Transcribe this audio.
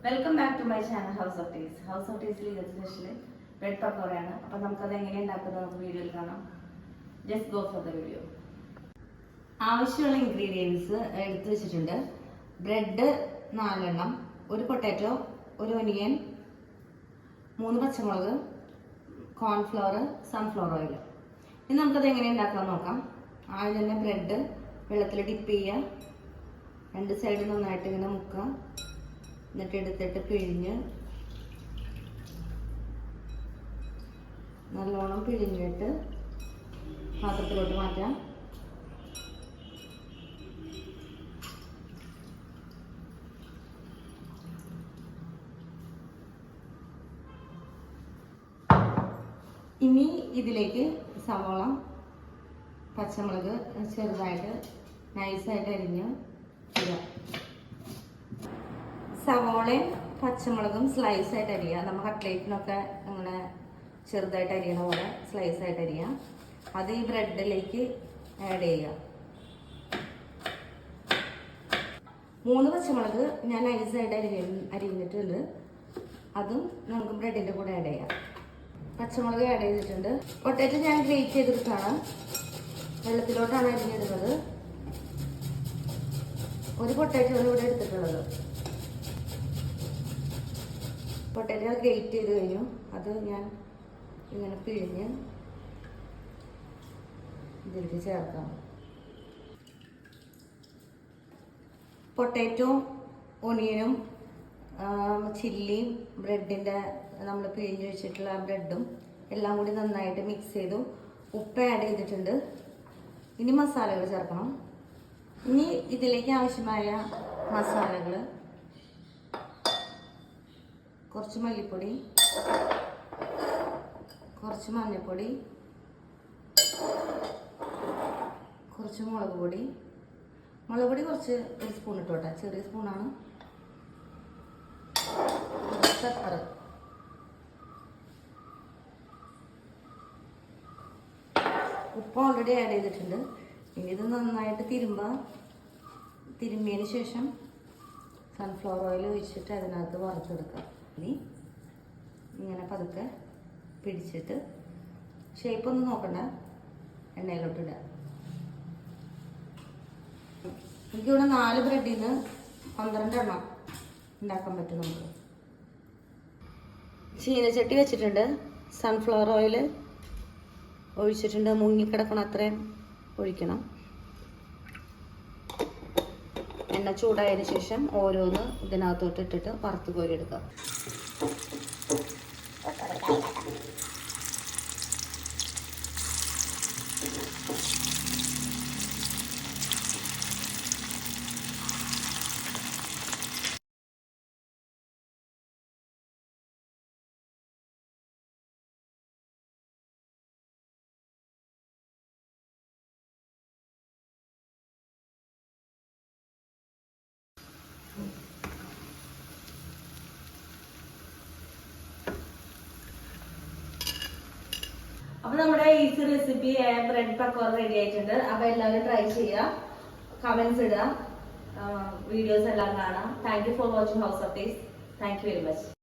Welcome back to my channel house of taste. House of ടേസ്റ്റിൽ ഇത് special bread പക്കോറയാണ്. അപ്പം നമുക്കത് എങ്ങനെ ഉണ്ടാക്കുന്നത് നമുക്ക് വീഡിയോയിൽ കാണാം. Just go for the video. ആവശ്യമുള്ള ഇൻഗ്രീഡിയൻസ് എടുത്തു വെച്ചിട്ടുണ്ട്. ബ്രെഡ് 4 എണ്ണം, ഒരു പൊട്ടാറ്റോ, ഒരു ഒനിയൻ, 3 പച്ചമുളക്, കോൺഫ്ലവർ, സൺഫ്ലവർ ഓയിൽ. ഇനി നമുക്കത് എങ്ങനെ ഉണ്ടാക്കാൻ നോക്കാം. ആദ്യം തന്നെ ബ്രെഡ് വെള്ളത്തിൽ ഡിപ്പ് ചെയ്യുക. 2 സൈഡ് നന്നായിട്ട് ഇങ്ങനെ മുക്കുക. എന്നിട്ട് എടുത്തിട്ട് പിഴിഞ്ഞ് നല്ലോണം പിഴിഞ്ഞിട്ട് പാത്രത്തിലോട്ട് മാറ്റാം. ഇനി ഇതിലേക്ക് സവോള, പച്ചമുളക് ചെറുതായിട്ട് നൈസായിട്ട് അരിഞ്ഞ് ഇടുക. സവോളയും പച്ചമുളകും സ്ലൈസായിട്ട് അരിയുക. നമ്മൾ കട്ട്ലേറ്റിനൊക്കെ അങ്ങനെ ചെറുതായിട്ട് അരിയണ പോലെ സ്ലൈസായിട്ട് അരിയുക. അത് ഈ ബ്രെഡിലേക്ക് ആഡ് ചെയ്യുക. 3 പച്ചമുളക് ഞാൻ നൈസായിട്ട് അരിഞ്ഞിട്ടുണ്ട്. അതും നമുക്ക് ബ്രെഡിൻ്റെ കൂടെ ആഡ് ചെയ്യാം. പച്ചമുളക് ആഡ് ചെയ്തിട്ടുണ്ട്. പൊട്ടാറ്റോ ഞാൻ ഗ്രേറ്റ് ചെയ്തെടുത്താണ്, വെള്ളത്തിലോട്ടാണ് അരിഞ്ഞിടുന്നത്. ഒരു പൊട്ടാറ്റോ ഇവിടെ എടുത്തിട്ടുള്ളത്. പൊട്ടാറ്റോ ഗ്രേറ്റ് ചെയ്ത് കഴിഞ്ഞു. അത് ഞാൻ ഇങ്ങനെ പിഴിഞ്ഞ് ഇതിലേക്ക് ചേർക്കാം. പൊട്ടാറ്റോ, ഒനിയനും ചില്ലിയും ബ്രെഡിൻ്റെ നമ്മൾ പിഴിഞ്ഞ് വെച്ചിട്ടുള്ള ബ്രെഡും എല്ലാം കൂടി നന്നായിട്ട് മിക്സ് ചെയ്തു. ഉപ്പ് ആഡ് ചെയ്തിട്ടുണ്ട്. ഇനി മസാലകൾ ചേർക്കണം. ഇനി ഇതിലേക്ക് ആവശ്യമായ മസാലകൾ: കുറച്ച് മല്ലിപ്പൊടി, കുറച്ച് മഞ്ഞൾപ്പൊടി, കുറച്ച് മുളക് പൊടി. മുളക് പൊടി കുറച്ച് 1 സ്പൂൺ ഇട്ടോട്ടെ, ചെറിയ സ്പൂണാണ്. പെപ്പർ, ഉപ്പ് ഓൾറെഡി ആഡ് ചെയ്തിട്ടുണ്ട്. ഇനി ഇത് നന്നായിട്ട് തിരുമ്മിയതിന് ശേഷം സൺഫ്ലവർ ഓയിൽ ഒഴിച്ചിട്ട് അതിനകത്ത് വറുത്തെടുക്കാം. ഇനി ഇങ്ങനെ പതുക്കെ പിടിച്ചിട്ട് ഷേപ്പൊന്നും നോക്കണ്ട, എണ്ണയിലോട്ടിടുക. എനിക്കിവിടെ 4 ബ്രെഡിൽ നിന്ന് 12 എണ്ണം ഉണ്ടാക്കാൻ പറ്റും നമുക്ക്. ചീനച്ചട്ടി വെച്ചിട്ടുണ്ട്. സൺഫ്ലവർ ഓയിൽ ഒഴിച്ചിട്ടുണ്ട്. മുങ്ങിക്കിടക്കണം അത്രയും ഒഴിക്കണം. എണ്ണ ചൂടായതിനു ശേഷം ഓരോന്ന് ഇതിനകത്തോട്ട് ഇട്ടിട്ട് വറുത്ത് കോരിയെടുക്കാം. അപ്പൊ നമ്മുടെ easy recipe bread pakora ready ആയിട്ടുണ്ട്. അപ്പൊ എല്ലാവരും ട്രൈ ചെയ്യുക, കമന്റ്സ് ഇടുക, വീഡിയോസ് എല്ലാം കാണാം. Thank you for watching house of taste. Thank you very much.